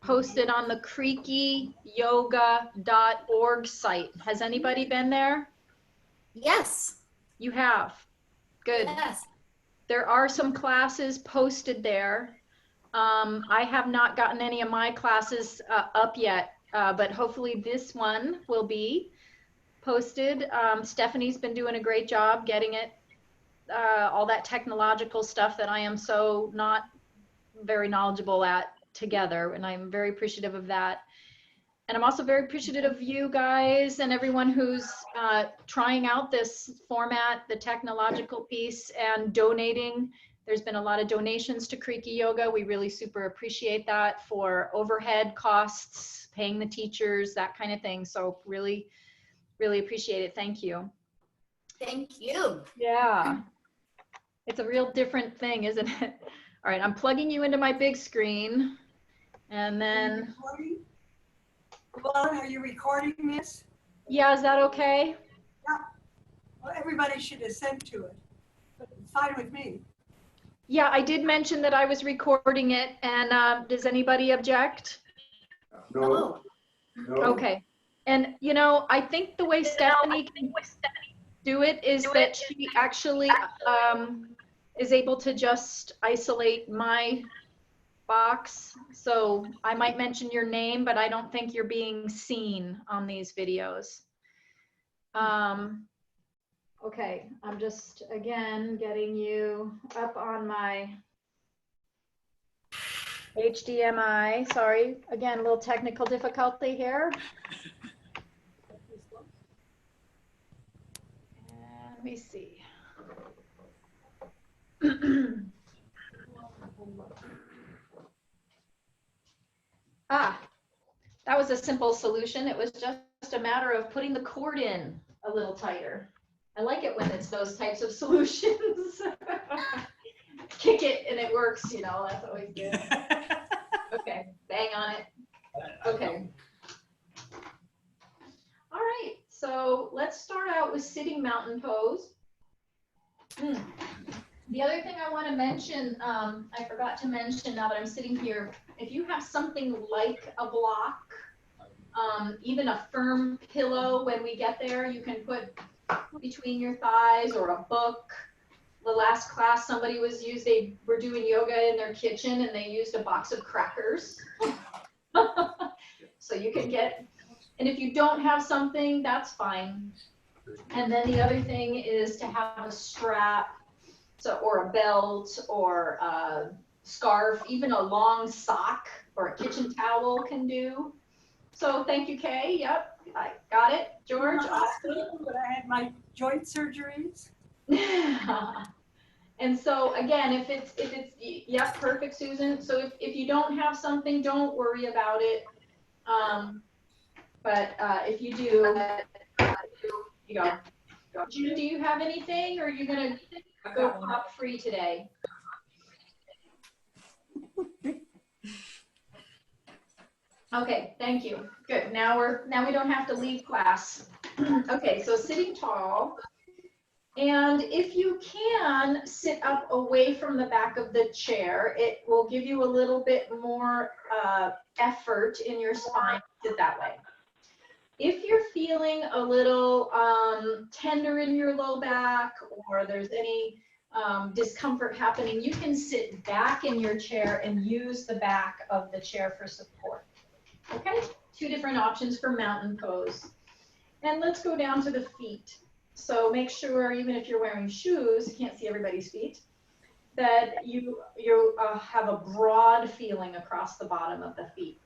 posted on the creakyyoga.org site. Has anybody been there? Yes. You have? Good. Yes. There are some classes posted there. I have not gotten any of my classes up yet, but hopefully this one will be posted. Stephanie's been doing a great job getting it, all that technological stuff that I am so not very knowledgeable at together, and I'm very appreciative of that. And I'm also very appreciative of you guys and everyone who's trying out this format, the technological piece, and donating. There's been a lot of donations to Creaky Yoga. We really super appreciate that for overhead costs, paying the teachers, that kind of thing. So really, really appreciate it. Thank you. Thank you. Yeah. It's a real different thing, isn't it? All right, I'm plugging you into my big screen. And then... Llewellyne, are you recording this? Yeah, is that okay? Yeah. Well, everybody should assent to it, but it's fine with me. Yeah, I did mention that I was recording it, and does anybody object? No. Okay. And, you know, I think the way Stephanie can do it is that she actually is able to just isolate my box. So I might mention your name, but I don't think you're being seen on these videos. Okay, I'm just, again, getting you up on my HDMI. Sorry, again, a little technical difficulty here. And let me see. That was a simple solution. It was just a matter of putting the cord in a little tighter. I like it when it's those types of solutions. Kick it and it works, you know, that's always good. Okay, bang on it. Okay. All right, so let's start out with sitting mountain pose. The other thing I want to mention, I forgot to mention now that I'm sitting here, if you have something like a block, even a firm pillow when we get there, you can put between your thighs, or a book. The last class somebody they were doing yoga in their kitchen and they used a box of crackers. So you can get, and if you don't have something, that's fine. And then the other thing is to have a strap, so, or a belt, or a scarf, even a long sock or a kitchen towel can do. So thank you, Kay. Yep, I got it. George, awesome. But I had my joint surgeries. And so again, if it's yep, perfect, Susan. So if you don't have something, don't worry about it. But if you do, you go. June, do you have anything, or are you gonna go pop free today? Okay, thank you. Good. Now we don't have to leave class. Okay, so sitting tall. And if you can sit up away from the back of the chair, it will give you a little bit more effort in your spine to sit that way. If you're feeling a little tender in your low back, or there's any discomfort happening, you can sit back in your chair and use the back of the chair for support. Okay, 2 different options for mountain pose. And let's go down to the feet. So make sure, even if you're wearing shoes, you can't see everybody's feet, that you have a broad feeling across the bottom of the feet,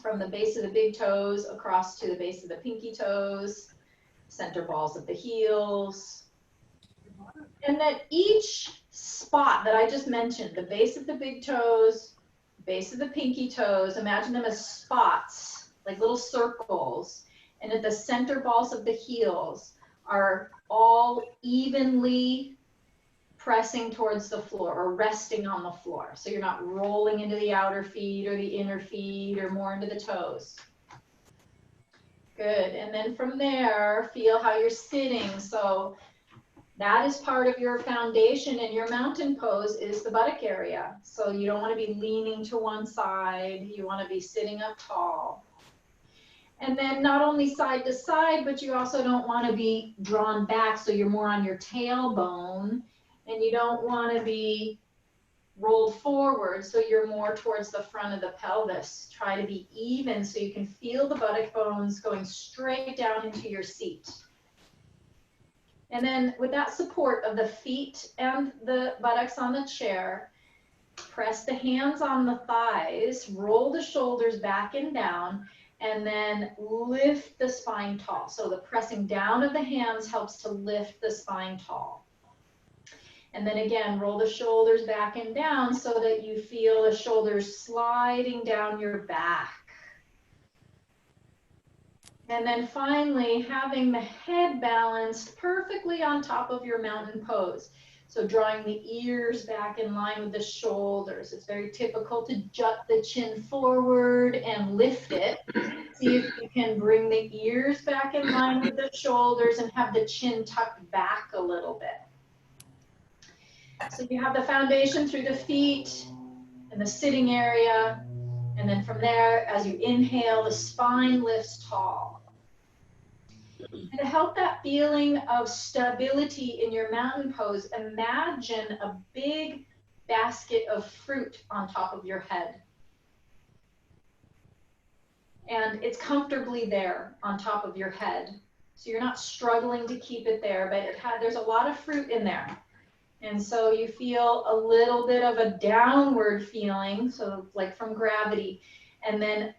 from the base of the big toes across to the base of the pinky toes, center balls of the heels. And that each spot that I just mentioned, the base of the big toes, base of the pinky toes, imagine them as spots, like little circles, and at the center balls of the heels are all evenly pressing towards the floor or resting on the floor. So you're not rolling into the outer feet or the inner feet or more into the toes. Good. And then from there, feel how you're sitting. So That is part of your foundation, and your mountain pose is the buttock area. So you don't want to be leaning to one side. You want to be sitting up tall. And then not only side to side, but you also don't want to be drawn back, so you're more on your tailbone, and you don't want to be rolled forward, so you're more towards the front of the pelvis. Try to be even so you can feel the buttock bones going straight down into your seat. And then with that support of the feet and the buttocks on the chair, press the hands on the thighs, roll the shoulders back and down, and then lift the spine tall. So the pressing down of the hands helps to lift the spine tall. And then again, roll the shoulders back and down so that you feel the shoulders sliding down your back. And then finally, having the head balanced perfectly on top of your mountain pose. So drawing the ears back in line with the shoulders. It's very typical to jut the chin forward and lift it. See if you can bring the ears back in line with the shoulders and have the chin tucked back a little bit. So you have the foundation through the feet and the sitting area. And then from there, as you inhale, the spine lifts tall. And to help that feeling of stability in your mountain pose, imagine a big basket of fruit on top of your head. And it's comfortably there on top of your head. So you're not struggling to keep it there, but there's a lot of fruit in there. And so you feel a little bit of a downward feeling, so like from gravity, and then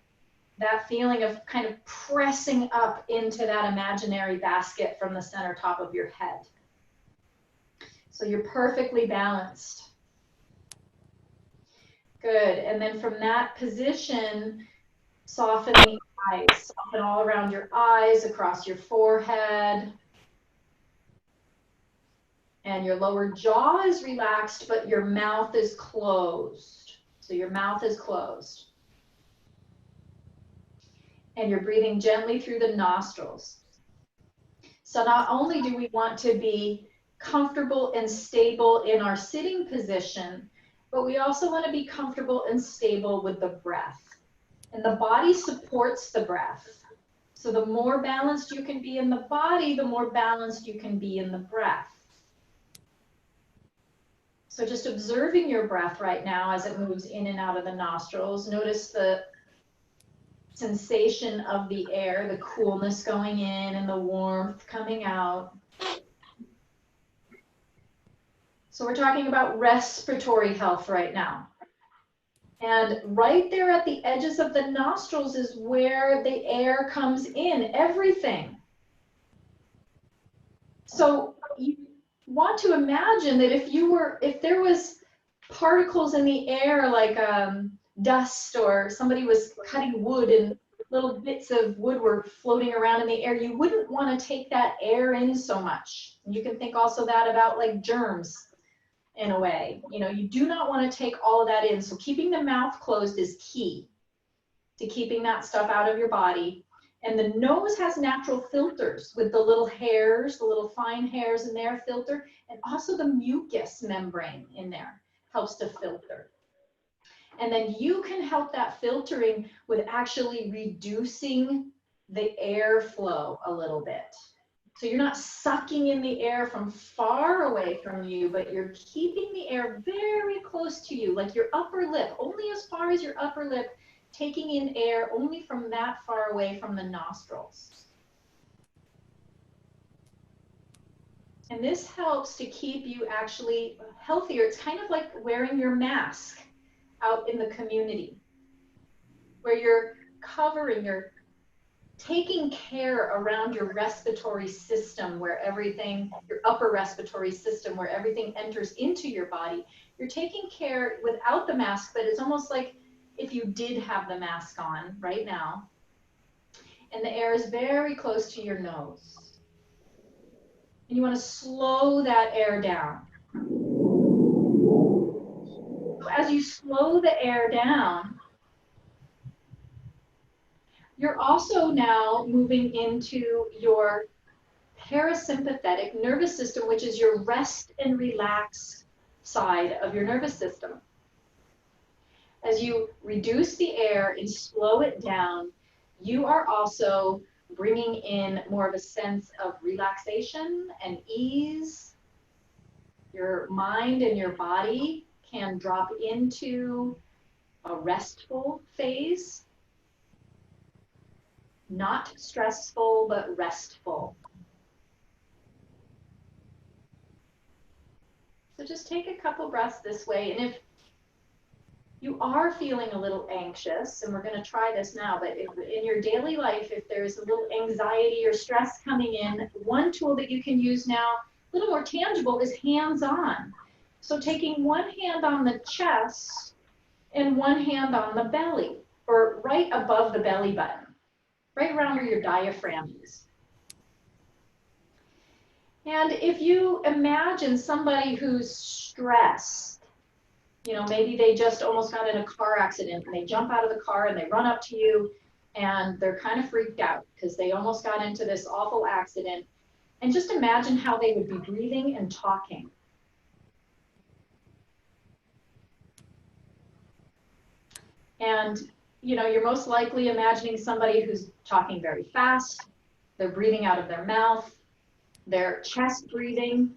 that feeling of kind of pressing up into that imaginary basket from the center top of your head. So you're perfectly balanced. Good. And then from that position, soften the eyes. Soften all around your eyes, across your forehead. And your lower jaw is relaxed, but your mouth is closed. So your mouth is closed. And you're breathing gently through the nostrils. So not only do we want to be comfortable and stable in our sitting position, but we also want to be comfortable and stable with the breath. And the body supports the breath. So the more balanced you can be in the body, the more balanced you can be in the breath. So just observing your breath right now as it moves in and out of the nostrils. Notice the sensation of the air, the coolness going in and the warmth coming out. So we're talking about respiratory health right now. And right there at the edges of the nostrils is where the air comes in, everything. So you want to imagine that if there was particles in the air like dust, or somebody was cutting wood and little bits of wood were floating around in the air, you wouldn't want to take that air in so much. You can think also that about like germs in a way. You know, you do not want to take all of that in. So keeping the mouth closed is key to keeping that stuff out of your body. And the nose has natural filters with the little hairs, the little fine hairs in there filter, and also the mucus membrane in there helps to filter. And then you can help that filtering with actually reducing the airflow a little bit. So you're not sucking in the air from far away from you, but you're keeping the air very close to you, like your upper lip, only as far as your upper lip, taking in air only from that far away from the nostrils. And this helps to keep you actually healthier. It's kind of like wearing your mask out in the community, where you're covering, you're taking care around your respiratory system, where everything, your upper respiratory system, where everything enters into your body. You're taking care without the mask, but it's almost like if you did have the mask on right now, and the air is very close to your nose. And you want to slow that air down. As you slow the air down, you're also now moving into your parasympathetic nervous system, which is your rest and relax side of your nervous system. As you reduce the air and slow it down, you are also bringing in more of a sense of relaxation and ease. Your mind and your body can drop into a restful phase. Not stressful, but restful. So just take a couple breaths this way. And if you are feeling a little anxious, and we're going to try this now, but if, in your daily life, if there's a little anxiety or stress coming in, one tool that you can use now, a little more tangible, is hands-on. So taking one hand on the chest and one hand on the belly, or right above the belly button, right around where your diaphragm is. And if you imagine somebody who's stressed, you know, maybe they just almost got in a car accident and they jump out of the car and they run up to you and they're kind of freaked out because they almost got into this awful accident. And just imagine how they would be breathing and talking. And, you know, you're most likely imagining somebody who's talking very fast. They're breathing out of their mouth. They're chest breathing.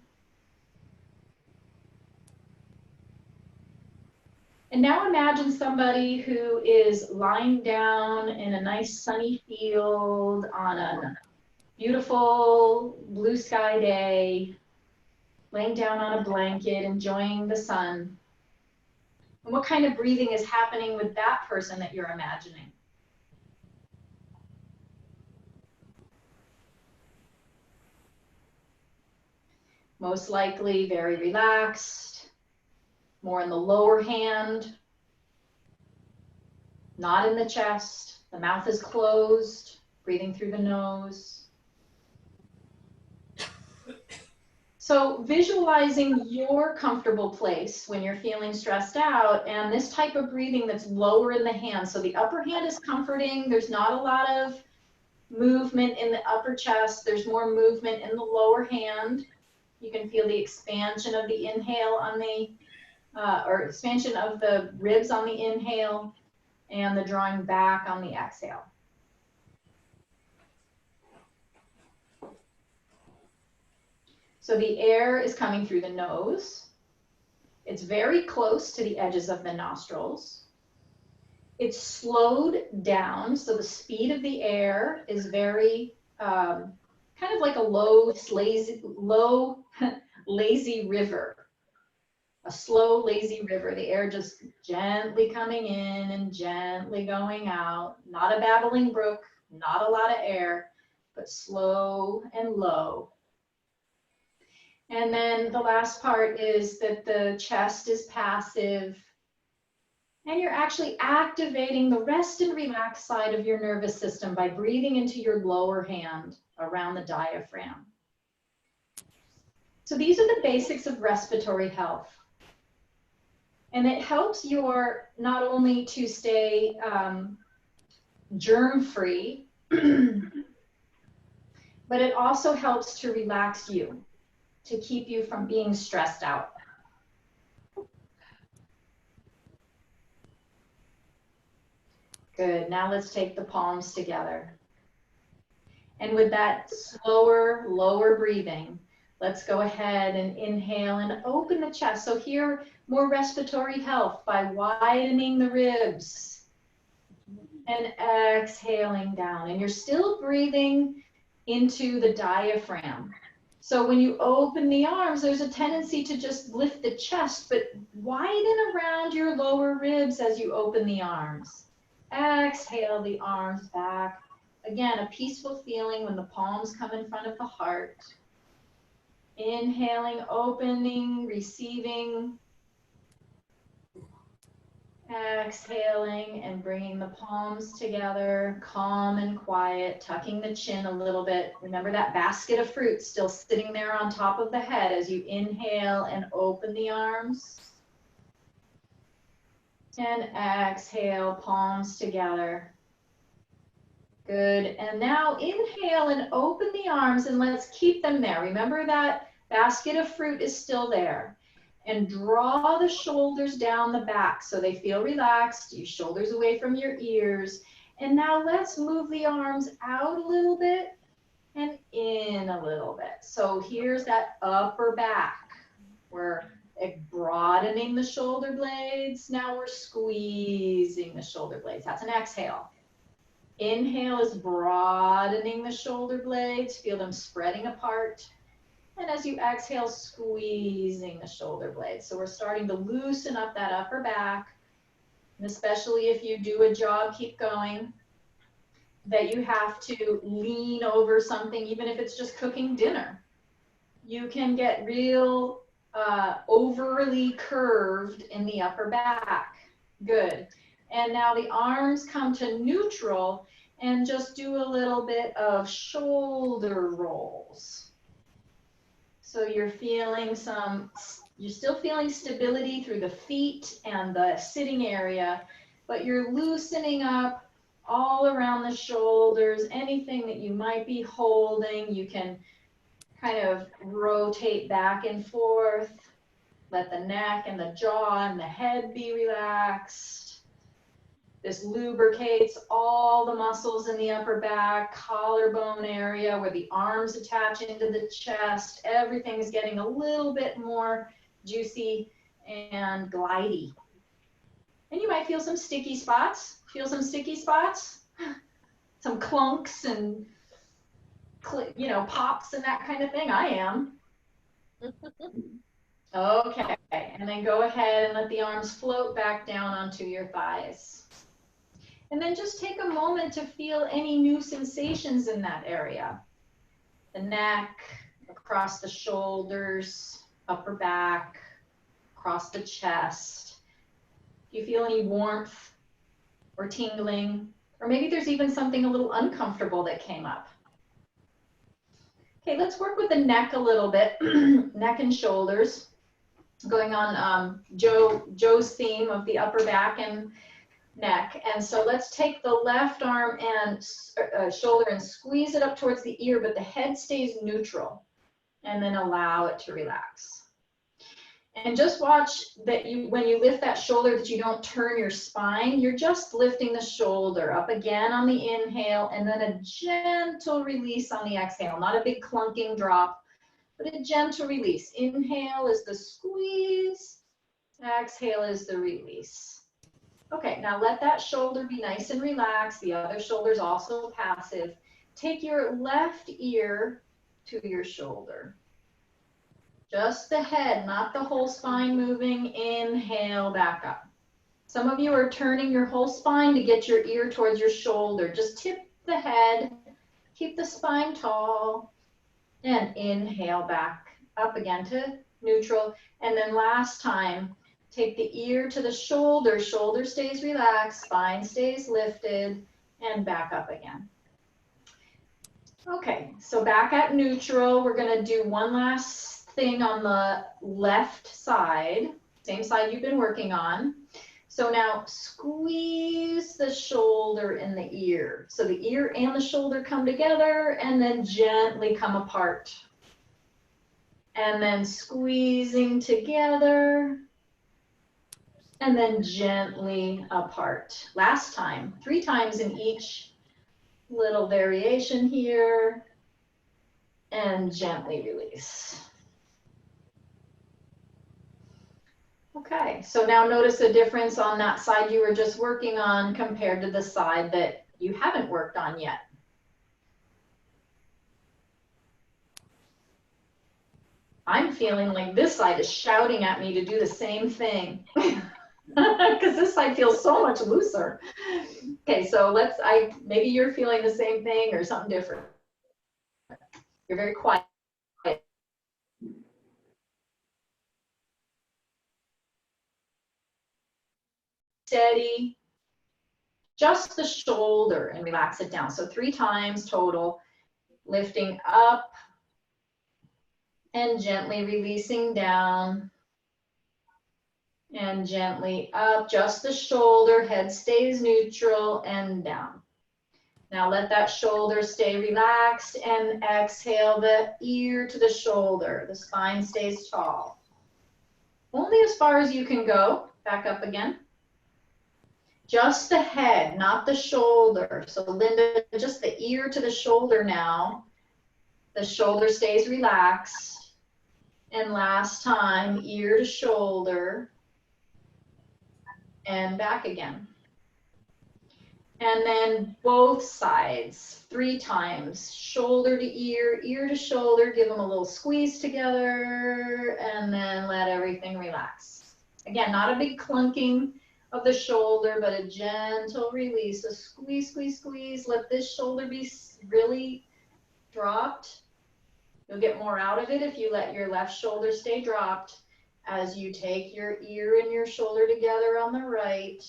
And now imagine somebody who is lying down in a nice sunny field on a beautiful blue sky day, laying down on a blanket, enjoying the sun. And what kind of breathing is happening with that person that you're imagining? Most likely very relaxed. More in the lower hand, not in the chest. The mouth is closed, breathing through the nose. So visualizing your comfortable place when you're feeling stressed out, and this type of breathing that's lower in the hand. So the upper hand is comforting. There's not a lot of movement in the upper chest. There's more movement in the lower hand. You can feel the expansion of the inhale on the or expansion of the ribs on the inhale and the drawing back on the exhale. So the air is coming through the nose. It's very close to the edges of the nostrils. It's slowed down, so the speed of the air is very kind of like a lazy river. A slow, lazy river, the air just gently coming in and gently going out. Not a babbling brook, not a lot of air, but slow and low. And then the last part is that the chest is passive, and you're actually activating the rest and relax side of your nervous system by breathing into your lower hand around the diaphragm. So these are the basics of respiratory health. And it helps your not only to stay germ-free, but it also helps to relax you, to keep you from being stressed out. Good. Now let's take the palms together. And with that slower, lower breathing, let's go ahead and inhale and open the chest. So here, more respiratory health by widening the ribs and exhaling down. And you're still breathing into the diaphragm. So when you open the arms, there's a tendency to just lift the chest, but widen around your lower ribs as you open the arms. Exhale the arms back. Again, a peaceful feeling when the palms come in front of the heart. Inhaling, opening, receiving. Exhaling and bringing the palms together, calm and quiet, tucking the chin a little bit. Remember that basket of fruit still sitting there on top of the head as you inhale and open the arms. And exhale, palms together. Good. And now inhale and open the arms and let's keep them there. Remember that basket of fruit is still there. And draw the shoulders down the back so they feel relaxed. Your shoulders away from your ears. And now let's move the arms out a little bit and in a little bit. So here's that upper back. We're broadening the shoulder blades. Now we're squeezing the shoulder blades. That's an exhale. Inhale is broadening the shoulder blades. Feel them spreading apart. And as you exhale, squeezing the shoulder blades. So we're starting to loosen up that upper back. And especially if you do a jog, keep going, that you have to lean over something, even if it's just cooking dinner. You can get real overly curved in the upper back. Good. And now the arms come to neutral and just do a little bit of shoulder rolls. So you're still feeling stability through the feet and the sitting area, but you're loosening up all around the shoulders. Anything that you might be holding, you can kind of rotate back and forth. Let the neck and the jaw and the head be relaxed. This lubricates all the muscles in the upper back, collarbone area where the arms attach into the chest. Everything is getting a little bit more juicy and glidey. And you might feel some sticky spots. Feel some sticky spots? Some clunks and, you know, pops and that kind of thing. I am. Okay, and then go ahead and let the arms float back down onto your thighs. And then just take a moment to feel any new sensations in that area. The neck, across the shoulders, upper back, across the chest. Do you feel any warmth or tingling? Or maybe there's even something a little uncomfortable that came up. Okay, let's work with the neck a little bit, neck and shoulders. Going on Joe's theme of the upper back and neck. And so let's take the left arm and shoulder and squeeze it up towards the ear, but the head stays neutral. And then allow it to relax. And just watch that when you lift that shoulder, that you don't turn your spine. You're just lifting the shoulder up again on the inhale, and then a gentle release on the exhale. Not a big clunking drop, but a gentle release. Inhale is the squeeze. Exhale is the release. Okay, now let that shoulder be nice and relaxed. The other shoulder is also passive. Take your left ear to your shoulder. Just the head, not the whole spine moving. Inhale, back up. Some of you are turning your whole spine to get your ear towards your shoulder. Just tip the head, keep the spine tall, and inhale back up again to neutral. And then last time, take the ear to the shoulder. Shoulder stays relaxed, spine stays lifted, and back up again. Okay, so back at neutral, we're going to do one last thing on the left side, same side you've been working on. So now squeeze the shoulder and the ear. So the ear and the shoulder come together and then gently come apart. And then squeezing together and then gently apart. Last time, 3 times in each little variation here, and gently release. Okay, so now notice the difference on that side you were just working on compared to the side that you haven't worked on yet. I'm feeling like this side is shouting at me to do the same thing because this side feels so much looser. Okay, so maybe you're feeling the same thing or something different. You're very quiet. Steady, just the shoulder, and relax it down. So 3 times total, lifting up and gently releasing down and gently up, just the shoulder, head stays neutral and down. Now let that shoulder stay relaxed and exhale the ear to the shoulder. The spine stays tall. Only as far as you can go. Back up again. Just the head, not the shoulder. So Linda, just the ear to the shoulder now. The shoulder stays relaxed. And last time, ear to shoulder. And back again. And then both sides, 3 times. Shoulder to ear, ear to shoulder. Give them a little squeeze together. And then let everything relax. Again, not a big clunking of the shoulder, but a gentle release. A squeeze, squeeze, squeeze. Let this shoulder be really dropped. You'll get more out of it if you let your left shoulder stay dropped as you take your ear and your shoulder together on the right.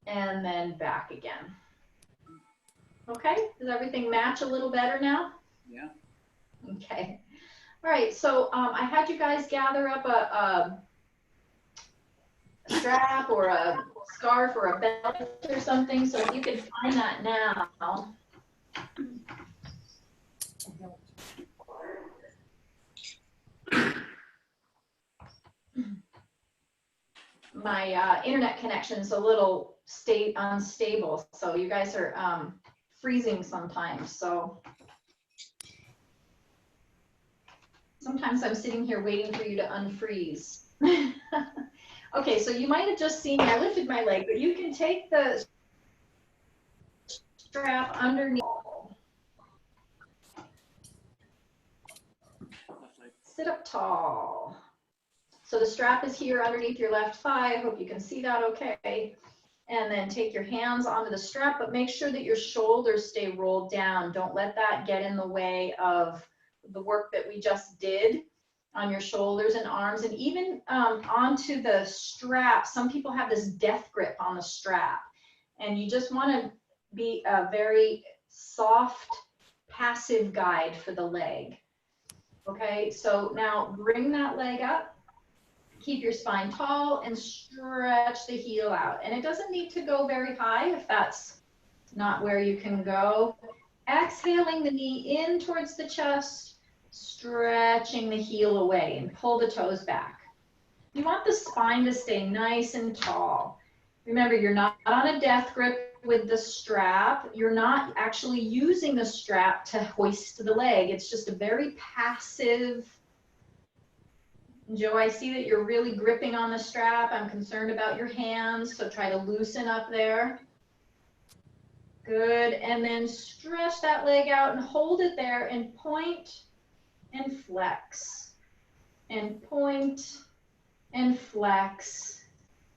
And then back again. Okay, does everything match a little better now? Yeah. Okay. All right, so I had you guys gather up a strap or a scarf or a belt or something, so if you could find that now. My internet connection's a little unstable, so you guys are freezing sometimes, so sometimes I'm sitting here waiting for you to unfreeze. Okay, so you might have just seen me, I lifted my leg, but you can take the strap underneath. Sit up tall. So the strap is here underneath your left thigh. I hope you can see that okay. And then take your hands onto the strap, but make sure that your shoulders stay rolled down. Don't let that get in the way of the work that we just did on your shoulders and arms, and even onto the strap. Some people have this death grip on the strap, and you just want to be a very soft, passive guide for the leg. Okay, so now bring that leg up. Keep your spine tall and stretch the heel out. And it doesn't need to go very high if that's not where you can go. Exhaling the knee in towards the chest, stretching the heel away and pull the toes back. You want the spine to stay nice and tall. Remember, you're not on a death grip with the strap. You're not actually using the strap to hoist the leg. It's just a very passive. Joe, I see that you're really gripping on the strap. I'm concerned about your hands, so try to loosen up there. Good, and then stretch that leg out and hold it there and point and flex. And point and flex.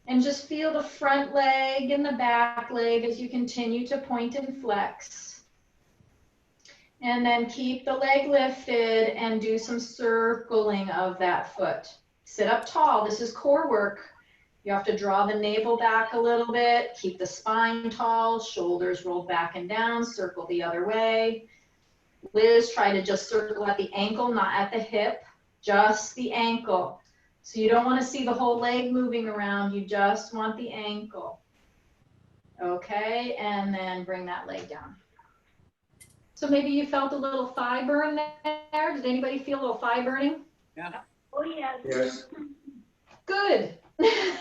And just feel the front leg and the back leg as you continue to point and flex. And then keep the leg lifted and do some circling of that foot. Sit up tall. This is core work. You have to draw the navel back a little bit. Keep the spine tall, shoulders rolled back and down, circle the other way. Liz, try to just circle at the ankle, not at the hip, just the ankle. So you don't want to see the whole leg moving around. You just want the ankle. Okay, and then bring that leg down. So maybe you felt a little thigh burn there. Did anybody feel a little thigh burning? Yeah. Oh, yes. Yes. Good.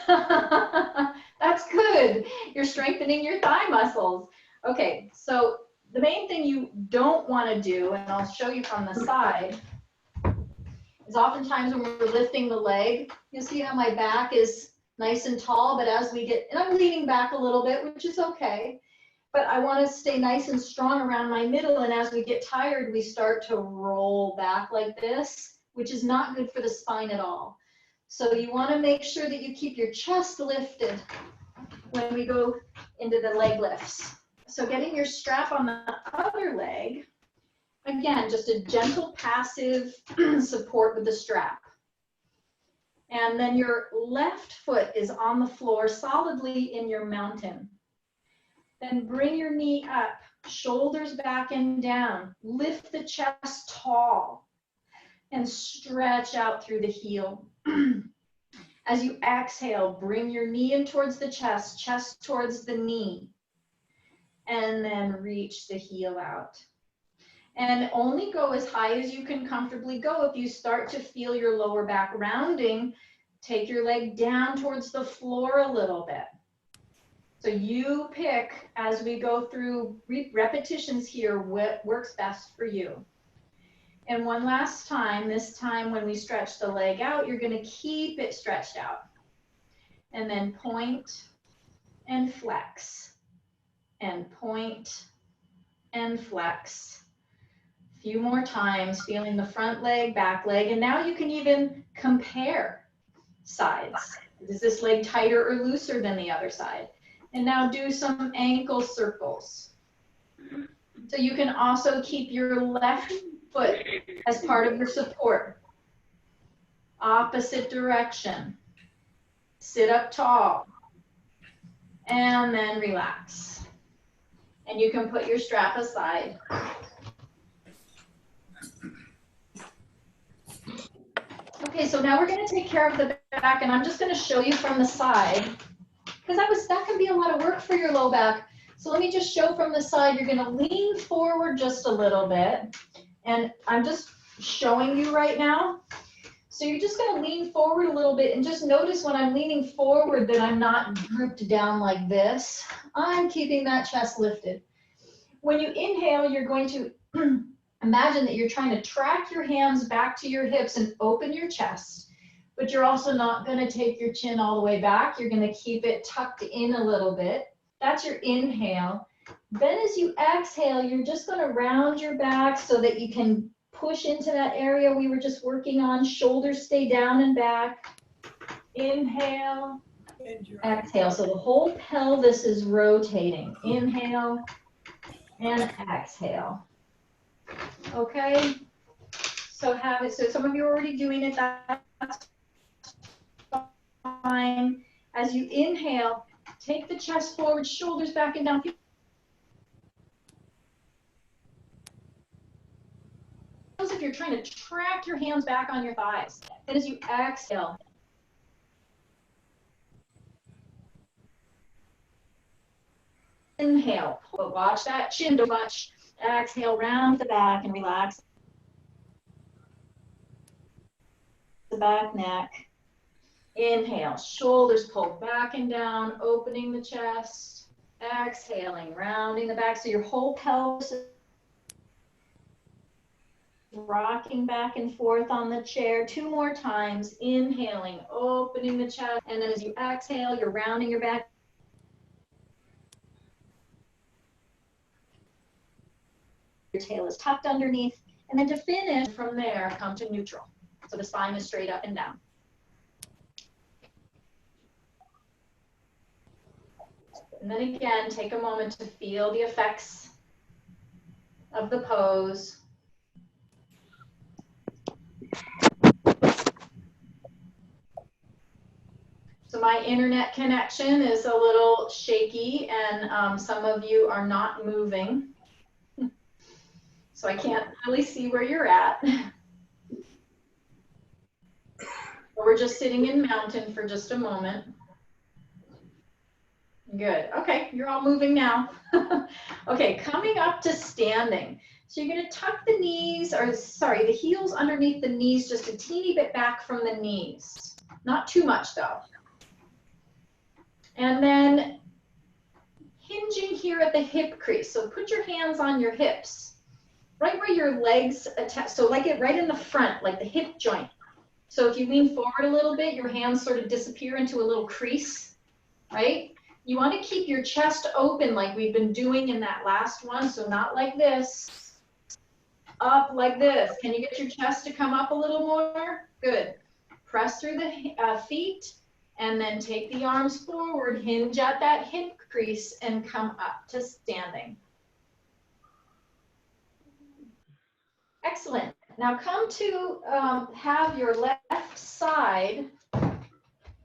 That's good. You're strengthening your thigh muscles. Okay, so the main thing you don't want to do, and I'll show you from the side, is oftentimes when we're lifting the leg, you'll see how my back is nice and tall, but as we get, and I'm leaning back a little bit, which is okay. But I want to stay nice and strong around my middle, and as we get tired, we start to roll back like this, which is not good for the spine at all. So you want to make sure that you keep your chest lifted when we go into the leg lifts. So getting your strap on the other leg, again, just a gentle passive support with the strap. And then your left foot is on the floor solidly in your mountain. Then bring your knee up, shoulders back and down. Lift the chest tall and stretch out through the heel. As you exhale, bring your knee in towards the chest towards the knee. and then reach the heel out. And only go as high as you can comfortably go. If you start to feel your lower back rounding, take your leg down towards the floor a little bit. So you pick, as we go through repetitions here, what works best for you. And one last time, this time when we stretch the leg out, you're going to keep it stretched out. And then point and flex, and point and flex. A few more times, feeling the front leg, back leg, and now you can even compare sides. Is this leg tighter or looser than the other side? And now do some ankle circles. So you can also keep your left foot as part of your support. Opposite direction. Sit up tall. And then relax. And you can put your strap aside. Okay, so now we're going to take care of the back, and I'm just going to show you from the side, because that can be a lot of work for your low back. So let me just show from the side. You're going to lean forward just a little bit, and I'm just showing you right now. So you're just going to lean forward a little bit, and just notice when I'm leaning forward that I'm not drooped down like this. I'm keeping that chest lifted. When you inhale, you're going to imagine that you're trying to track your hands back to your hips and open your chest, but you're also not going to take your chin all the way back. You're going to keep it tucked in a little bit. That's your inhale. Then as you exhale, you're just going to round your back so that you can push into that area we were just working on. Shoulders stay down and back. Inhale, exhale. So the whole pelvis is rotating. Inhale and exhale. Okay, so have it. So some of you are already doing it. That's fine. As you inhale, take the chest forward, shoulders back and down. As if you're trying to track your hands back on your thighs. And as you exhale, inhale. Watch that chin to watch. Exhale, round the back and relax the back neck. Inhale, shoulders pulled back and down, opening the chest. Exhaling, rounding the back. So your whole pelvis is rocking back and forth on the chair. 2 more times. Inhaling, opening the chest. And then as you exhale, you're rounding your back. Your tail is tucked underneath. And then to finish from there, come to neutral. So the spine is straight up and down. And then again, take a moment to feel the effects of the pose. So my internet connection is a little shaky, and some of you are not moving. So I can't really see where you're at. We're just sitting in mountain for just a moment. Good. Okay, you're all moving now. Okay, coming up to standing. So you're going to tuck the knees, or sorry, the heels underneath the knees just a teeny bit back from the knees. Not too much though. And then hinging here at the hip crease. So put your hands on your hips, right where your legs attach. So like it right in the front, like the hip joint. So if you lean forward a little bit, your hands sort of disappear into a little crease, right? You want to keep your chest open like we've been doing in that last one. So not like this, up like this. Can you get your chest to come up a little more? Good. Press through the feet and then take the arms forward, hinge at that hip crease and come up to standing. Excellent. Now come to have your left side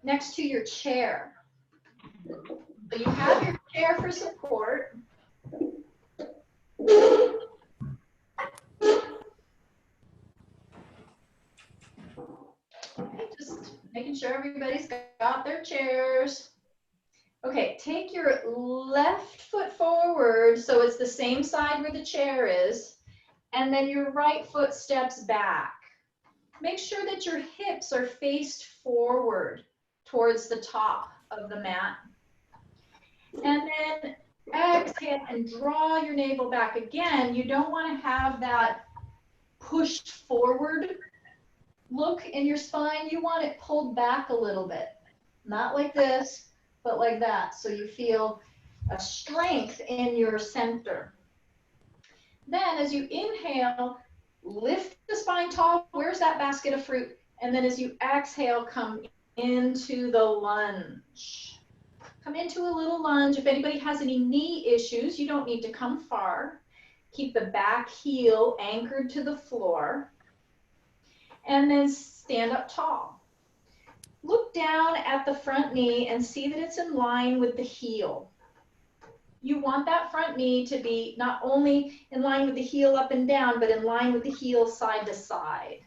next to your chair. So you have your chair for support. Okay, just making sure everybody's got their chairs. Okay, take your left foot forward, so it's the same side where the chair is, and then your right foot steps back. Make sure that your hips are faced forward towards the top of the mat. And then exhale and draw your navel back again. You don't want to have that pushed forward look in your spine. You want it pulled back a little bit. Not like this, but like that. So you feel a strength in your center. Then as you inhale, lift the spine tall. Where's that basket of fruit? And then as you exhale, come into the lunge. Come into a little lunge. If anybody has any knee issues, you don't need to come far. Keep the back heel anchored to the floor. And then stand up tall. Look down at the front knee and see that it's in line with the heel. You want that front knee to be not only in line with the heel up and down, but in line with the heel side to side.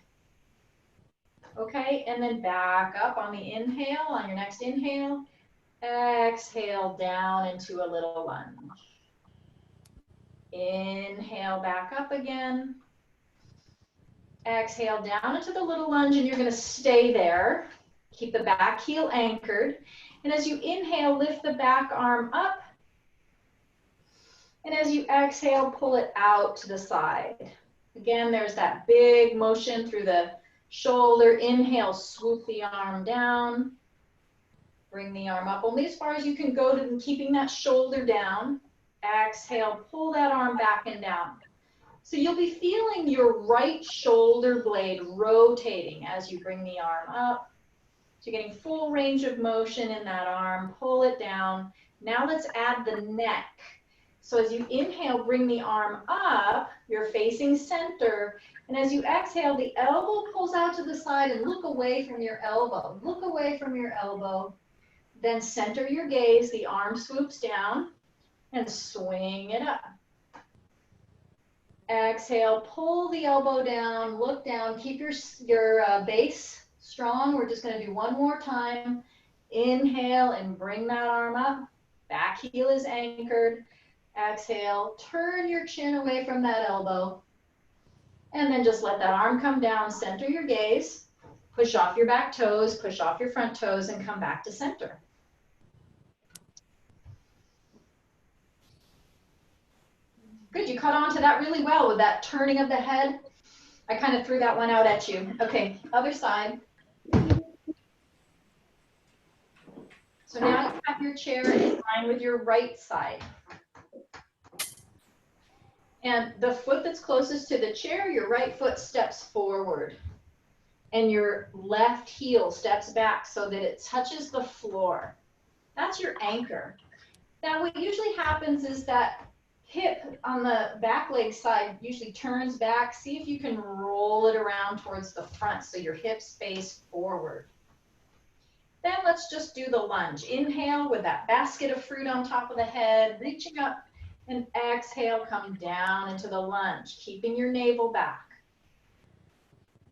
Okay, and then back up on the inhale, on your next inhale. Exhale down into a little lunge. Inhale back up again. Exhale down into the little lunge, and you're going to stay there. Keep the back heel anchored. And as you inhale, lift the back arm up. And as you exhale, pull it out to the side. Again, there's that big motion through the shoulder. Inhale, swoop the arm down. Bring the arm up only as far as you can go to keeping that shoulder down. Exhale, pull that arm back and down. So you'll be feeling your right shoulder blade rotating as you bring the arm up. So you're getting full range of motion in that arm. Pull it down. Now let's add the neck. So as you inhale, bring the arm up. You're facing center. And as you exhale, the elbow pulls out to the side and look away from your elbow. Look away from your elbow. Then center your gaze. The arm swoops down and swing it up. Exhale, pull the elbow down, look down, keep your base strong. We're just going to do one more time. Inhale and bring that arm up. Back heel is anchored. Exhale, turn your chin away from that elbow. And then just let that arm come down, center your gaze, push off your back toes, push off your front toes, and come back to center. Good, you caught on to that really well with that turning of the head. I kind of threw that one out at you. Okay, other side. So now you have your chair in line with your right side. And the foot that's closest to the chair, your right foot steps forward. And your left heel steps back so that it touches the floor. That's your anchor. Now what usually happens is that hip on the back leg side usually turns back. See if you can roll it around towards the front so your hips face forward. Then let's just do the lunge. Inhale with that basket of fruit on top of the head, reaching up, and exhale, come down into the lunge, keeping your navel back.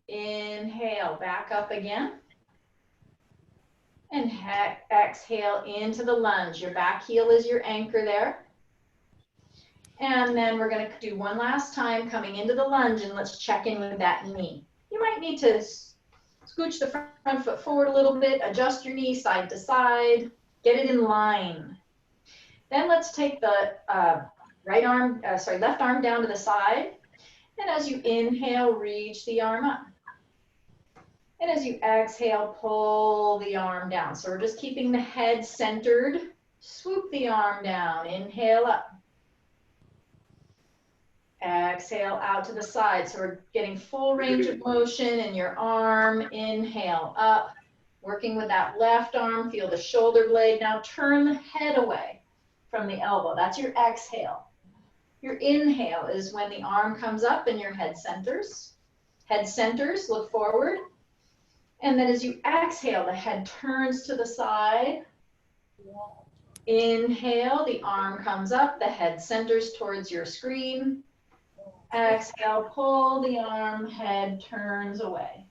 Inhale, back up again. And exhale into the lunge. Your back heel is your anchor there. And then we're going to do one last time coming into the lunge, and let's check in with that knee. You might need to scooch the front foot forward a little bit, adjust your knee side to side, get it in line. Then let's take the left arm down to the side. And as you inhale, reach the arm up. And as you exhale, pull the arm down. So we're just keeping the head centered. Swoop the arm down. Inhale up. Exhale out to the side. So we're getting full range of motion in your arm. Inhale up. Working with that left arm. Feel the shoulder blade. Now turn the head away from the elbow. That's your exhale. Your inhale is when the arm comes up and your head centers. Head centers, look forward. And then as you exhale, the head turns to the side. Inhale, the arm comes up, the head centers towards your screen. Exhale, pull the arm, head turns away.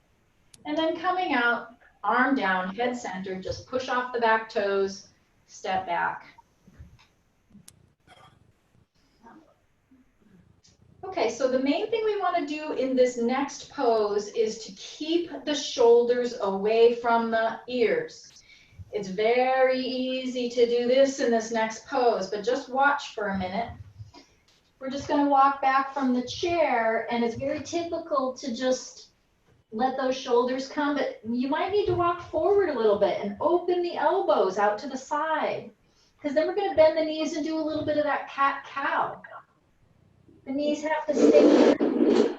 And then coming out, arm down, head centered, just push off the back toes, step back. Okay, so the main thing we want to do in this next pose is to keep the shoulders away from the ears. It's very easy to do this in this next pose, but just watch for a minute. We're just going to walk back from the chair, and it's very typical to just let those shoulders come, but you might need to walk forward a little bit and open the elbows out to the side, because then we're going to bend the knees and do a little bit of that cat-cow. The knees have to stay here.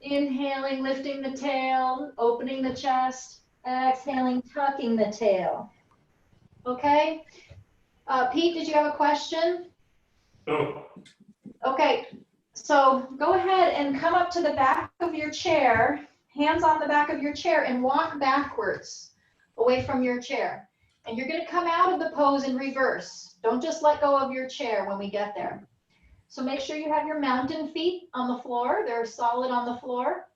Inhaling, lifting the tail, opening the chest, exhaling, tucking the tail. Okay? Pete, did you have a question? No. Okay, so go ahead and come up to the back of your chair, hands on the back of your chair, and walk backwards away from your chair. And you're going to come out of the pose in reverse. Don't just let go of your chair when we get there. So make sure you have your mountain feet on the floor. They're solid on the floor.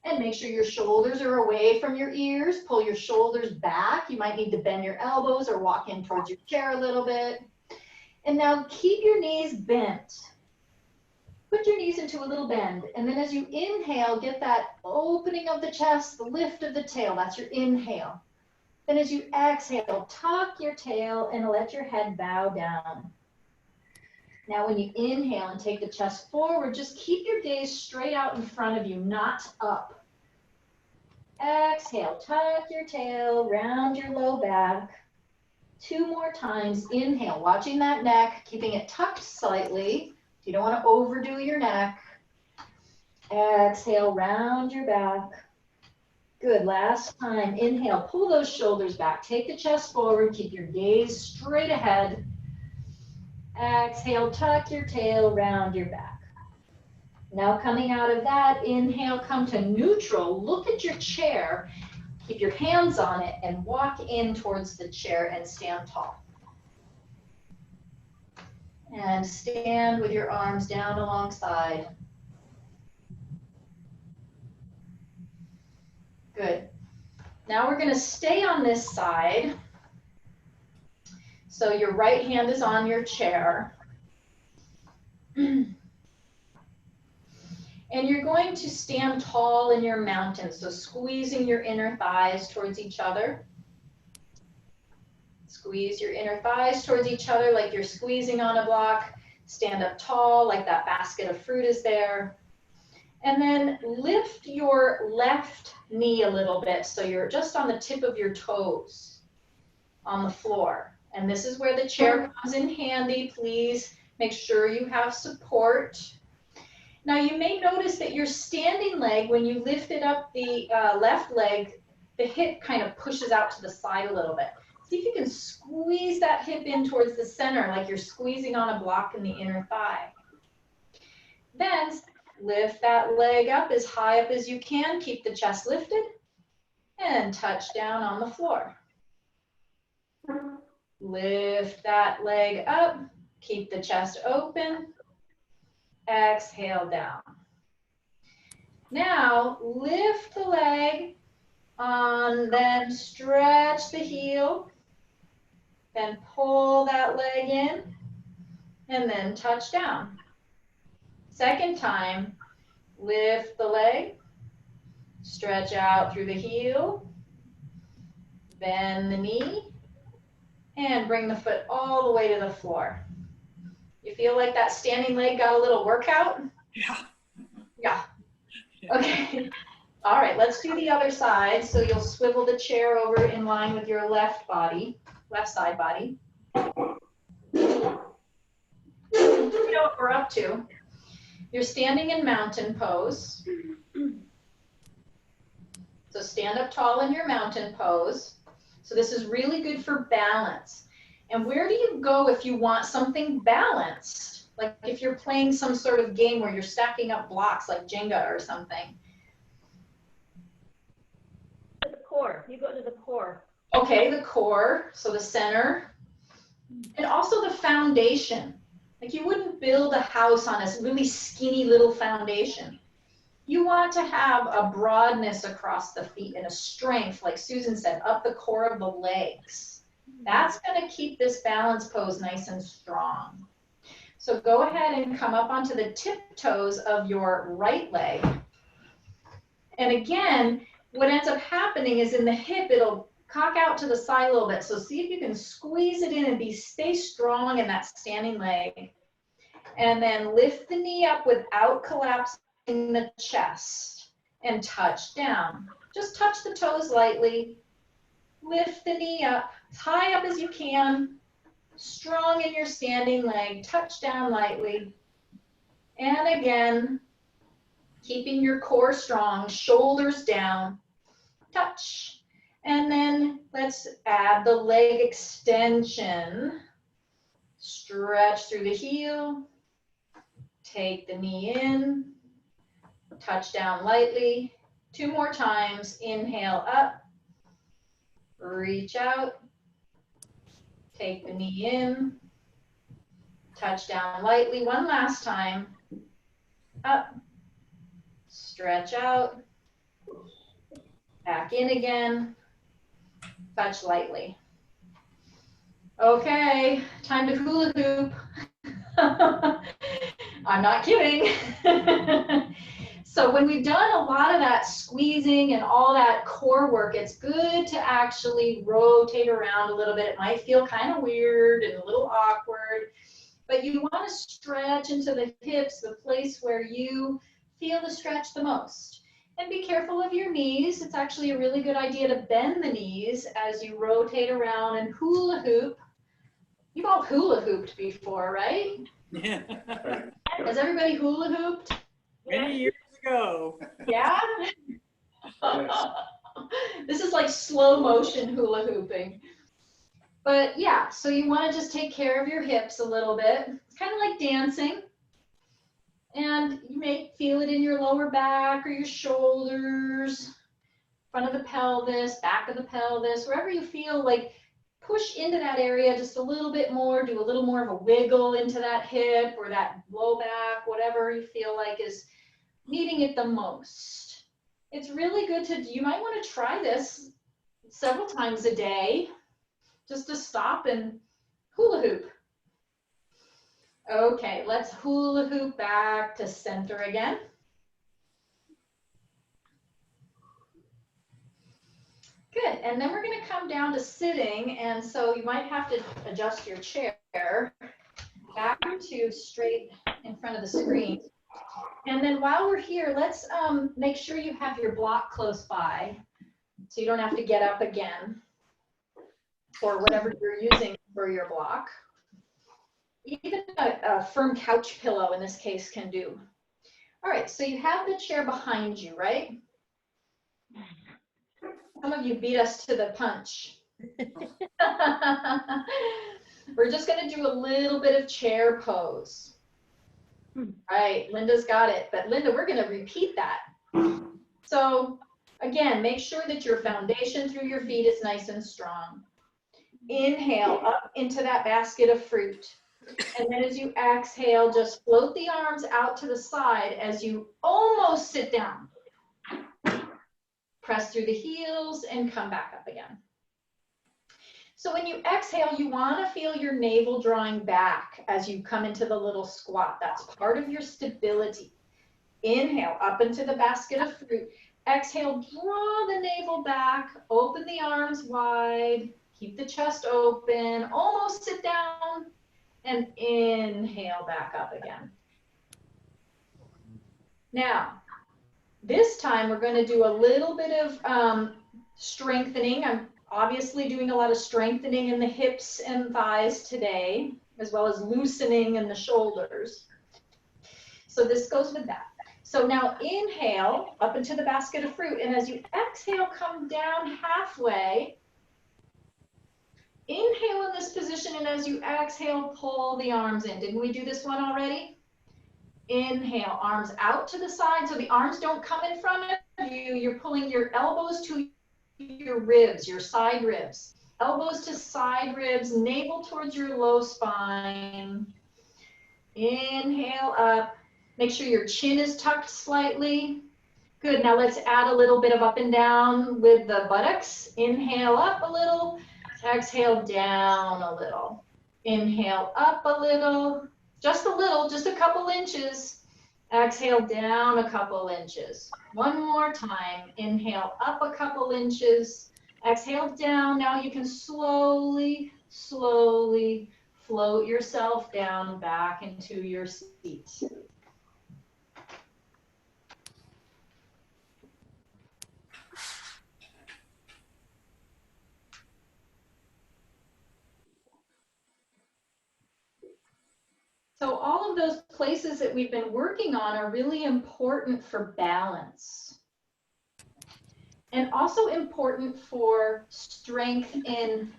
And make sure your shoulders are away from your ears. Pull your shoulders back. You might need to bend your elbows or walk in towards your chair a little bit. And now keep your knees bent. Put your knees into a little bend. And then as you inhale, get that opening of the chest, the lift of the tail. That's your inhale. Then as you exhale, tuck your tail and let your head bow down. Now when you inhale and take the chest forward, just keep your gaze straight out in front of you, not up. Exhale, tuck your tail, round your low back. 2 more times. Inhale, watching that neck, keeping it tucked slightly. You don't want to overdo your neck. Exhale, round your back. Good, last time. Inhale, pull those shoulders back. Take the chest forward, keep your gaze straight ahead. Exhale, tuck your tail, round your back. Now coming out of that, inhale, come to neutral. Look at your chair. Keep your hands on it and walk in towards the chair and stand tall. And stand with your arms down alongside. Good. Now we're going to stay on this side. So your right hand is on your chair. And you're going to stand tall in your mountain, so squeezing your inner thighs towards each other. Squeeze your inner thighs towards each other like you're squeezing on a block. Stand up tall like that basket of fruit is there. And then lift your left knee a little bit so you're just on the tip of your toes on the floor. And this is where the chair comes in handy. Please make sure you have support. Now you may notice that your standing leg, when you lifted up the left leg, the hip kind of pushes out to the side a little bit. See if you can squeeze that hip in towards the center like you're squeezing on a block in the inner thigh. Then lift that leg up as high up as you can. Keep the chest lifted and touch down on the floor. Lift that leg up. Keep the chest open. Exhale down. Now lift the leg, then stretch the heel, then pull that leg in, and then touch down. Second time, lift the leg, stretch out through the heel, bend the knee, and bring the foot all the way to the floor. You feel like that standing leg got a little workout? Yeah. Yeah. Okay. All right, let's do the other side. So you'll swivel the chair over in line with your left side body. You know what we're up to. You're standing in mountain pose. So stand up tall in your mountain pose. So this is really good for balance. And where do you go if you want something balanced? Like if you're playing some sort of game where you're stacking up blocks like Jenga or something. The core. You go to the core. Okay, the core, so the center. And also the foundation. Like you wouldn't build a house on a really skinny little foundation. You want to have a broadness across the feet and a strength, like Susan said, up the core of the legs. That's going to keep this balance pose nice and strong. So go ahead and come up onto the tiptoes of your right leg. And again, what ends up happening is in the hip, it'll cock out to the side a little bit. So see if you can squeeze it in and stay strong in that standing leg. And then lift the knee up without collapsing the chest and touch down. Just touch the toes lightly. Lift the knee up, as high up as you can. Strong in your standing leg. Touch down lightly. And again, keeping your core strong, shoulders down. Touch. And then let's add the leg extension. Stretch through the heel. Take the knee in. Touch down lightly. 2 more times. Inhale up. Reach out. Take the knee in. Touch down lightly. 1 last time. Up. Stretch out. Back in again. Touch lightly. Okay, time to hula hoop. I'm not kidding. So when we've done a lot of that squeezing and all that core work, it's good to actually rotate around a little bit. It might feel kind of weird and a little awkward, but you want to stretch into the hips, the place where you feel the stretch the most. And be careful of your knees. It's actually a really good idea to bend the knees as you rotate around and hula hoop. You've all hula hooped before, right? Yeah. Has everybody hula hooped? Many years ago. Yeah? This is like slow motion hula hooping. But yeah, so you want to just take care of your hips a little bit. It's kind of like dancing. And you may feel it in your lower back or your shoulders, front of the pelvis, back of the pelvis, wherever you feel like push into that area just a little bit more, do a little more of a wiggle into that hip or that low back, whatever you feel like is needing it the most. It's really good to, you might want to try this several times a day, just to stop and hula hoop. Okay, let's hula hoop back to center again. Good, and then we're going to come down to sitting, and so you might have to adjust your chair back to straight in front of the screen. And then while we're here, let's make sure you have your block close by so you don't have to get up again or whatever you're using for your block. Even a firm couch pillow in this case can do. All right, so you have the chair behind you, right? Some of you beat us to the punch. We're just going to do a little bit of chair pose. All right, Linda's got it. But Linda, we're going to repeat that. So again, make sure that your foundation through your feet is nice and strong. Inhale up into that basket of fruit. And then as you exhale, just float the arms out to the side as you almost sit down. Press through the heels and come back up again. So when you exhale, you want to feel your navel drawing back as you come into the little squat. That's part of your stability. Inhale up into the basket of fruit. Exhale, draw the navel back, open the arms wide, keep the chest open, almost sit down, and inhale back up again. Now, this time we're going to do a little bit of strengthening. I'm obviously doing a lot of strengthening in the hips and thighs today, as well as loosening in the shoulders. So this goes with that. So now inhale up into the basket of fruit, and as you exhale, come down halfway. Inhale in this position, and as you exhale, pull the arms in. Didn't we do this one already? Inhale, arms out to the side so the arms don't come in front of you. You're pulling your elbows to your ribs, your side ribs. Elbows to side ribs, navel towards your low spine. Inhale up. Make sure your chin is tucked slightly. Good, now let's add a little bit of up and down with the buttocks. Inhale up a little. Exhale down a little. Inhale up a little. Just a little, just a couple inches. Exhale down a couple inches. One more time. Inhale up a couple inches. Exhale down. Now you can slowly, slowly float yourself down back into your seat. So all of those places that we've been working on are really important for balance. And also important for strength in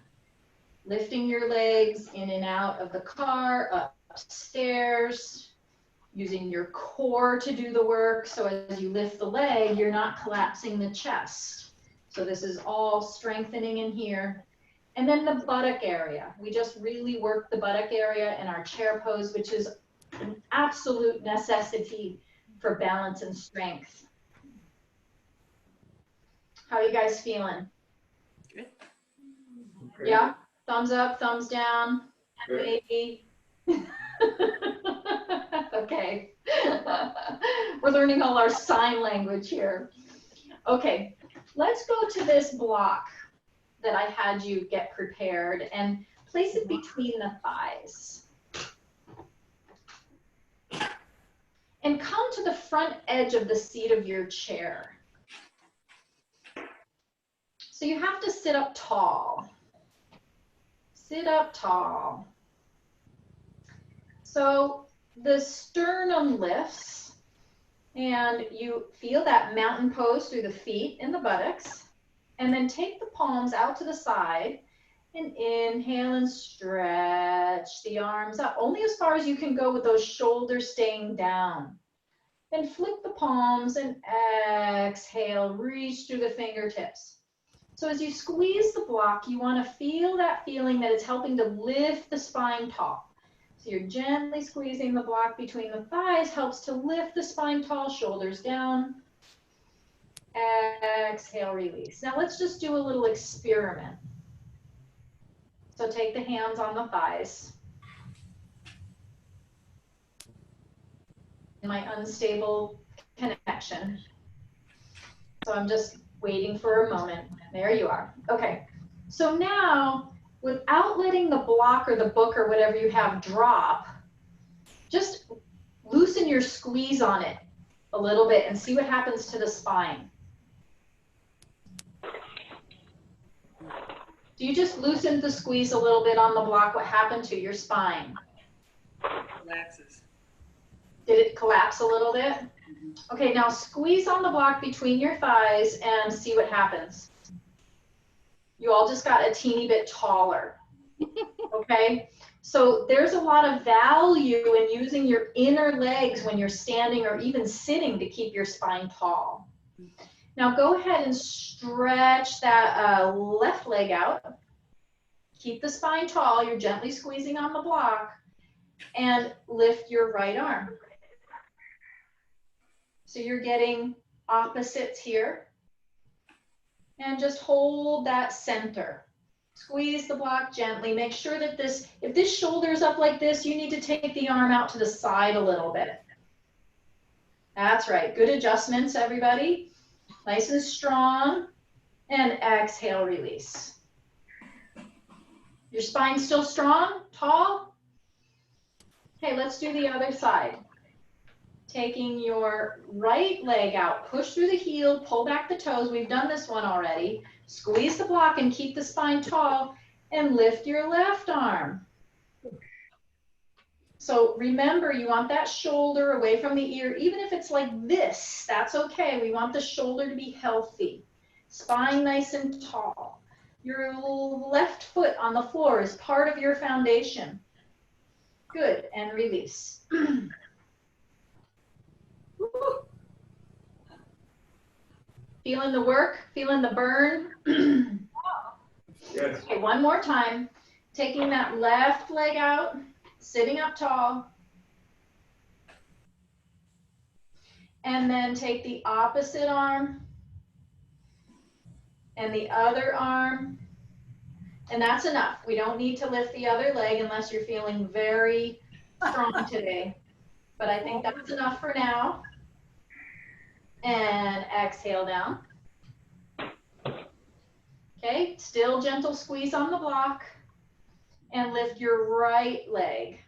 lifting your legs in and out of the car, upstairs, using your core to do the work. So as you lift the leg, you're not collapsing the chest. So this is all strengthening in here. And then the buttock area. We just really work the buttock area in our chair pose, which is an absolute necessity for balance and strength. How are you guys feeling? Good. Okay. Yeah? Thumbs up, thumbs down, Good. maybe. Okay. We're learning all our sign language here. Okay, let's go to this block that I had you get prepared and place it between the thighs. And come to the front edge of the seat of your chair. So you have to sit up tall. Sit up tall. So the sternum lifts and you feel that mountain pose through the feet and the buttocks. And then take the palms out to the side and inhale and stretch the arms up. Only as far as you can go with those shoulders staying down. Then flick the palms and exhale, reach through the fingertips. So as you squeeze the block, you want to feel that feeling that it's helping to lift the spine tall. So you're gently squeezing the block between the thighs, helps to lift the spine tall, shoulders down. Exhale, release. Now let's just do a little experiment. So take the hands on the thighs. My unstable connection. So I'm just waiting for a moment. There you are. Okay. So now, without letting the block or the book or whatever you have drop, just loosen your squeeze on it a little bit and see what happens to the spine. Do you just loosen the squeeze a little bit on the block? What happened to your spine? Relaxes. Did it collapse a little bit? Okay, now squeeze on the block between your thighs and see what happens. You all just got a teeny bit taller. Okay, so there's a lot of value in using your inner legs when you're standing or even sitting to keep your spine tall. Now go ahead and stretch that left leg out. Keep the spine tall. You're gently squeezing on the block. And lift your right arm. So you're getting opposites here. And just hold that center. Squeeze the block gently. Make sure that if this shoulder's up like this, you need to take the arm out to the side a little bit. That's right. Good adjustments, everybody. Nice and strong. And exhale, release. Your spine still strong, tall? Okay, let's do the other side. Taking your right leg out, push through the heel, pull back the toes. We've done this one already. Squeeze the block and keep the spine tall and lift your left arm. So remember, you want that shoulder away from the ear. Even if it's like this, that's okay. We want the shoulder to be healthy. Spine nice and tall. Your left foot on the floor is part of your foundation. Good, and release. Feeling the work? Feeling the burn? Yes. Okay, one more time. Taking that left leg out, sitting up tall. And then take the opposite arm and the other arm. And that's enough. We don't need to lift the other leg unless you're feeling very strong today, but I think that's enough for now. And exhale down. Okay, still gentle squeeze on the block. And lift your right leg.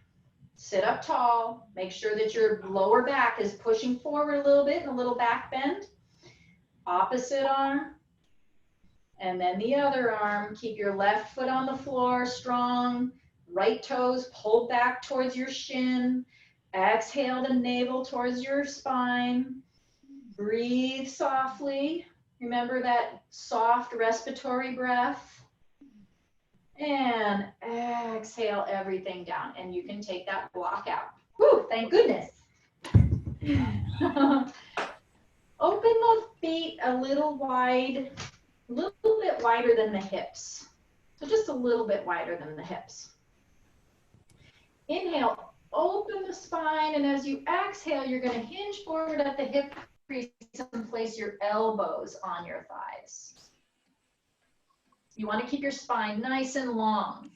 Sit up tall. Make sure that your lower back is pushing forward a little bit and a little back bend. Opposite arm. And then the other arm. Keep your left foot on the floor strong. Right toes pulled back towards your shin. Exhale the navel towards your spine. Breathe softly. Remember that soft respiratory breath. And exhale everything down. And you can take that block out. Whew, thank goodness. Open the feet a little wide, a little bit wider than the hips. So just a little bit wider than the hips. Inhale, open the spine. And as you exhale, you're going to hinge forward at the hip crease and place your elbows on your thighs. You want to keep your spine nice and long.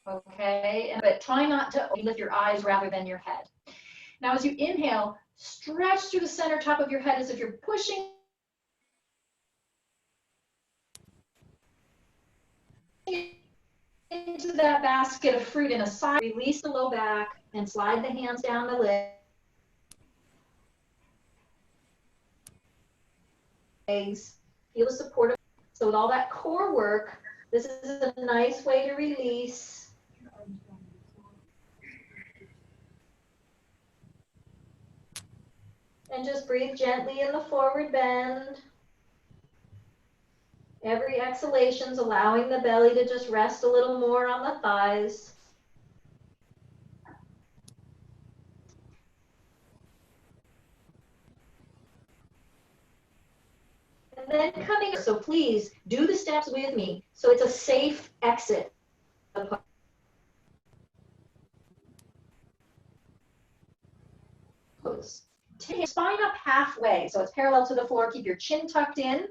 Okay, but try not to lift your eyes rather than your head. Now as you inhale, stretch through the center top of your head as if you're pushing into that basket of fruit in a side. Release the low back and slide the hands down the leg. Feel the support of, so with all that core work, this is a nice way to release. And just breathe gently in the forward bend. Every exhalation's allowing the belly to just rest a little more on the thighs. And then coming, so please do the steps with me. So it's a safe exit. Take your spine up halfway, so it's parallel to the floor. Keep your chin tucked in.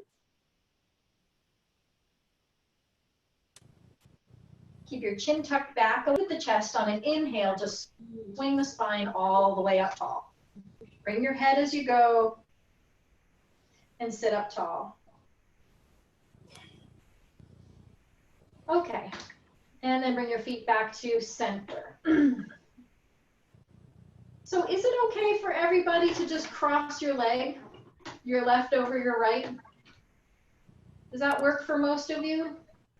Keep your chin tucked back with the chest on an inhale. Just swing the spine all the way up tall. Bring your head as you go. And sit up tall. Okay, and then bring your feet back to center. So is it okay for everybody to just cross your leg, your left over your right? Does that work for most of you?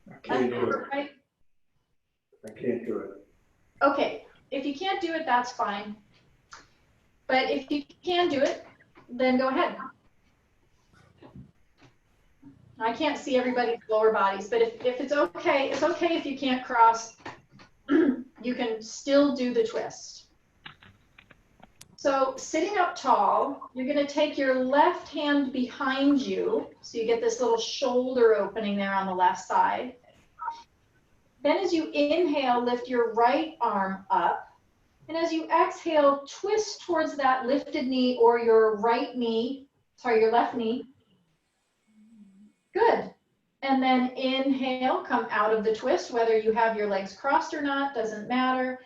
I can't do it. Right? I can't do it. Okay, if you can't do it, that's fine. But if you can do it, then go ahead. I can't see everybody's lower bodies, but if it's okay if you can't cross, you can still do the twist. So sitting up tall, you're going to take your left hand behind you, so you get this little shoulder opening there on the left side. Then as you inhale, lift your right arm up, and as you exhale, twist towards that lifted knee or your left knee. Good. And then inhale, come out of the twist, whether you have your legs crossed or not, doesn't matter.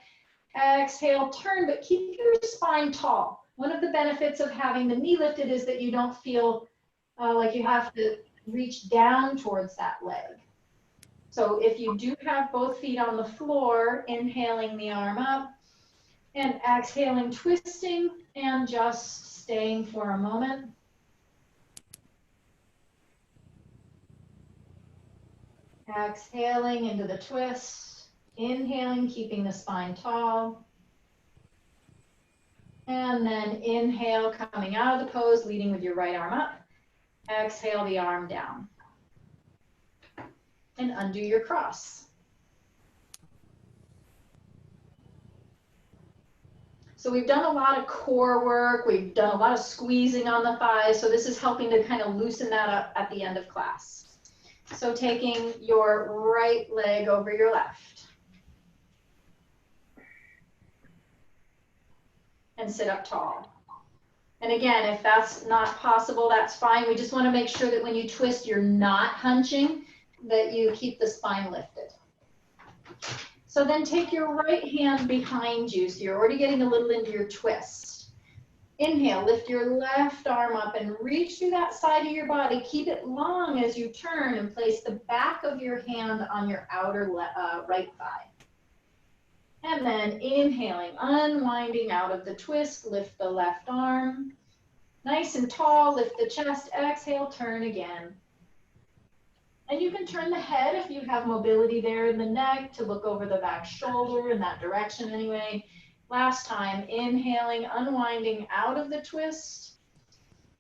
Exhale, turn, but keep your spine tall. One of the benefits of having the knee lifted is that you don't feel like you have to reach down towards that leg. So if you do have both feet on the floor, inhaling the arm up and exhaling, twisting, and just staying for a moment. Exhaling into the twist, inhaling, keeping the spine tall. And then inhale, coming out of the pose, leading with your right arm up. Exhale the arm down. And undo your cross. So we've done a lot of core work. We've done a lot of squeezing on the thighs. So this is helping to kind of loosen that up at the end of class. So taking your right leg over your left. And sit up tall. And again, if that's not possible, that's fine. We just want to make sure that when you twist, you're not hunching, that you keep the spine lifted. So then take your right hand behind you. So you're already getting a little into your twist. Inhale, lift your left arm up and reach through that side of your body. Keep it long as you turn and place the back of your hand on your outer right thigh. And then inhaling, unwinding out of the twist, lift the left arm. Nice and tall, lift the chest, exhale, turn again. And you can turn the head if you have mobility there in the neck to look over the back shoulder in that direction anyway. Last time, inhaling, unwinding out of the twist.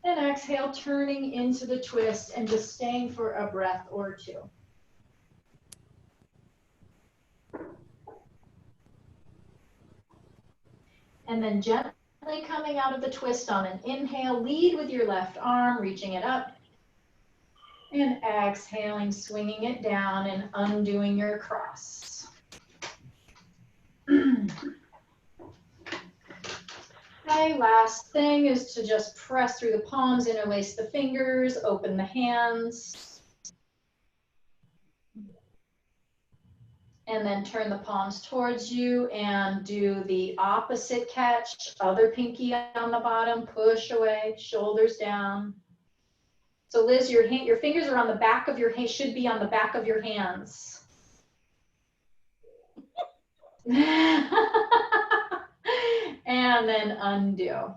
And exhale, turning into the twist and just staying for a breath or two. And then gently coming out of the twist on an inhale, lead with your left arm, reaching it up. And exhaling, swinging it down and undoing your cross. Okay, last thing is to just press through the palms, interlace the fingers, open the hands. And then turn the palms towards you and do the opposite catch, other pinky on the bottom, push away, shoulders down. So Liz, your fingers are on the back of your hand, should be on the back of your hands. And then undo.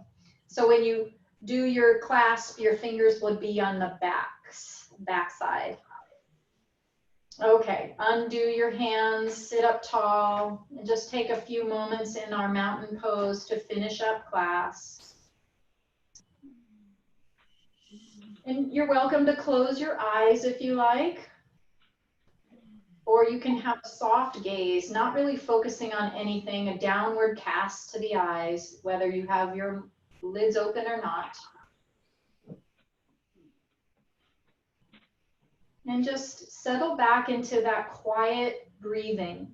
So when you do your clasp, your fingers would be on the back side. Okay, undo your hands, sit up tall, and just take a few moments in our mountain pose to finish up class. And you're welcome to close your eyes if you like, or you can have a soft gaze, not really focusing on anything, a downward cast to the eyes, whether you have your lids open or not. And just settle back into that quiet breathing,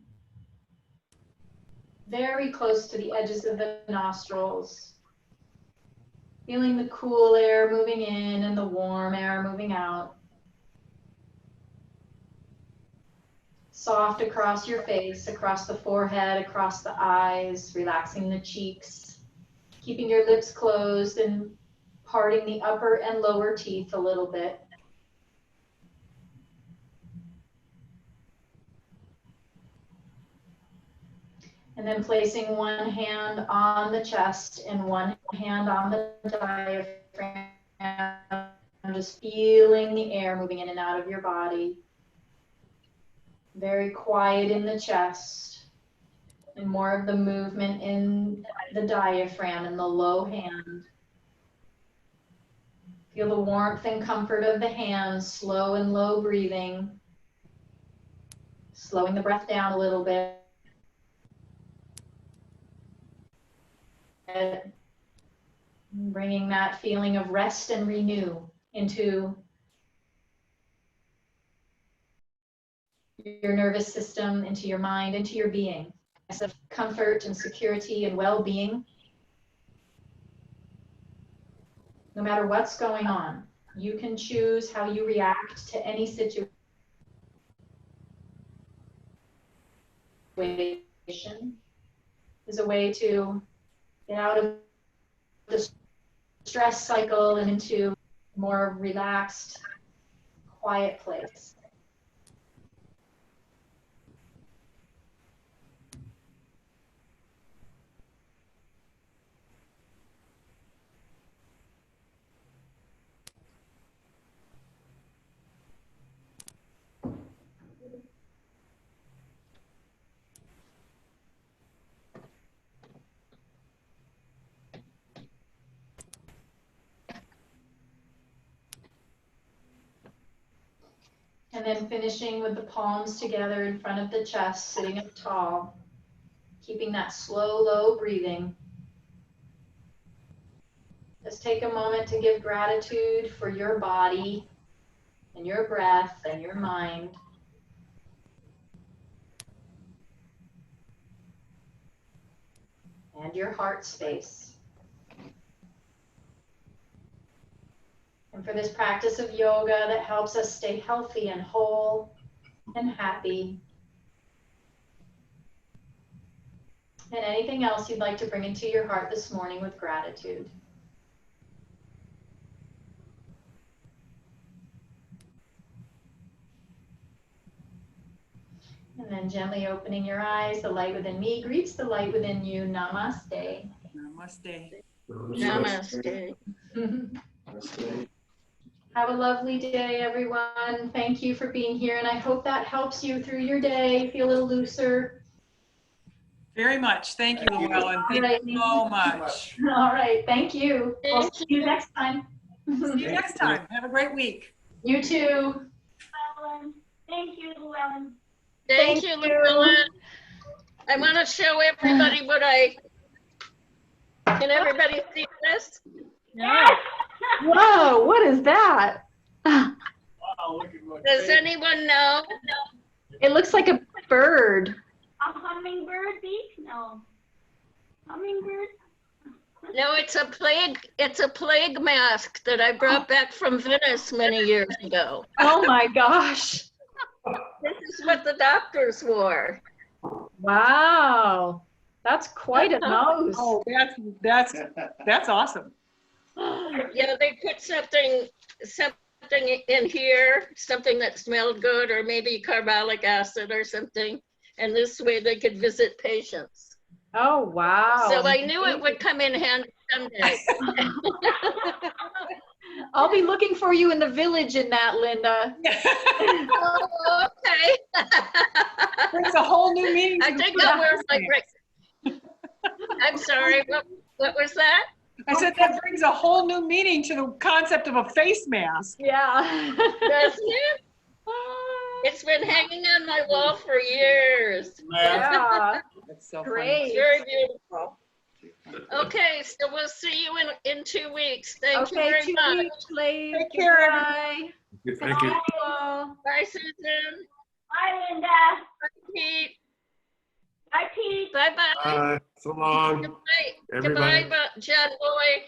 very close to the edges of the nostrils. Feeling the cool air moving in and the warm air moving out. Soft across your face, across the forehead, across the eyes, relaxing the cheeks, keeping your lips closed and parting the upper and lower teeth a little bit. And then placing one hand on the chest and one hand on the diaphragm, just feeling the air moving in and out of your body. Very quiet in the chest, and more of the movement in the diaphragm and the low hand. Feel the warmth and comfort of the hands, slow and low breathing, slowing the breath down a little bit. Bringing that feeling of rest and renew into your nervous system, into your mind, into your being. A sense of comfort and security and well-being. No matter what's going on, you can choose how you react to any situation. Is a way to get out of the stress cycle and into a more relaxed, quiet place. And then finishing with the palms together in front of the chest, sitting up tall, keeping that slow, low breathing. Just take a moment to give gratitude for your body and your breath and your mind. And your heart space. And for this practice of yoga that helps us stay healthy and whole, and happy. And anything else you'd like to bring into your heart this morning with gratitude. And then gently opening your eyes, the light within me greets the light within you. Namaste. Namaste. Namaste. Namaste. Have a lovely day, everyone. Thank you for being here, and I hope that helps you through your day. Feel a little looser. Very much. Thank you, Thank you. Llewellyne. Thank you so much. All right, thank you. We'll Thank see you next time. See you next time. Have a great week. You too. Llewellyne. Thank you, Llewellyne. Thank Thank you, you. Llewellyne. I want to show everybody what can everybody see this? No. Whoa, what is that? Wow, look at what. Does anyone know? It looks like a bird. A hummingbird beak? No. Hummingbird? No, it's a plague mask that I brought back from Venice many years ago. Oh my gosh. This is what the doctors wore. Wow. That's quite a nose. Oh, that's awesome. Yeah, they put something in here, something that smelled good, or maybe carbolic acid or something. And this way they could visit patients. Oh, wow. So I knew it would come in handy someday. I'll be looking for you in the village in that, Linda. Oh, okay. Brings a whole new meaning. I think I'll wear my break. I'm sorry, what was that? I said that brings a whole new meaning to the concept of a face mask. Yeah. Doesn't it? It's been hanging on my wall for years. Yeah. That's so Great. Very beautiful. Okay, so we'll see you in 2 weeks. Thank you Okay, very 2 much. weeks, please. Take care, Goodbye. Thank you. Bye. Bye, Susan. Bye, Linda. Bye, Pete. Bye, Pete. Bye-bye. So long, Goodbye. everybody. Goodbye, John Boy.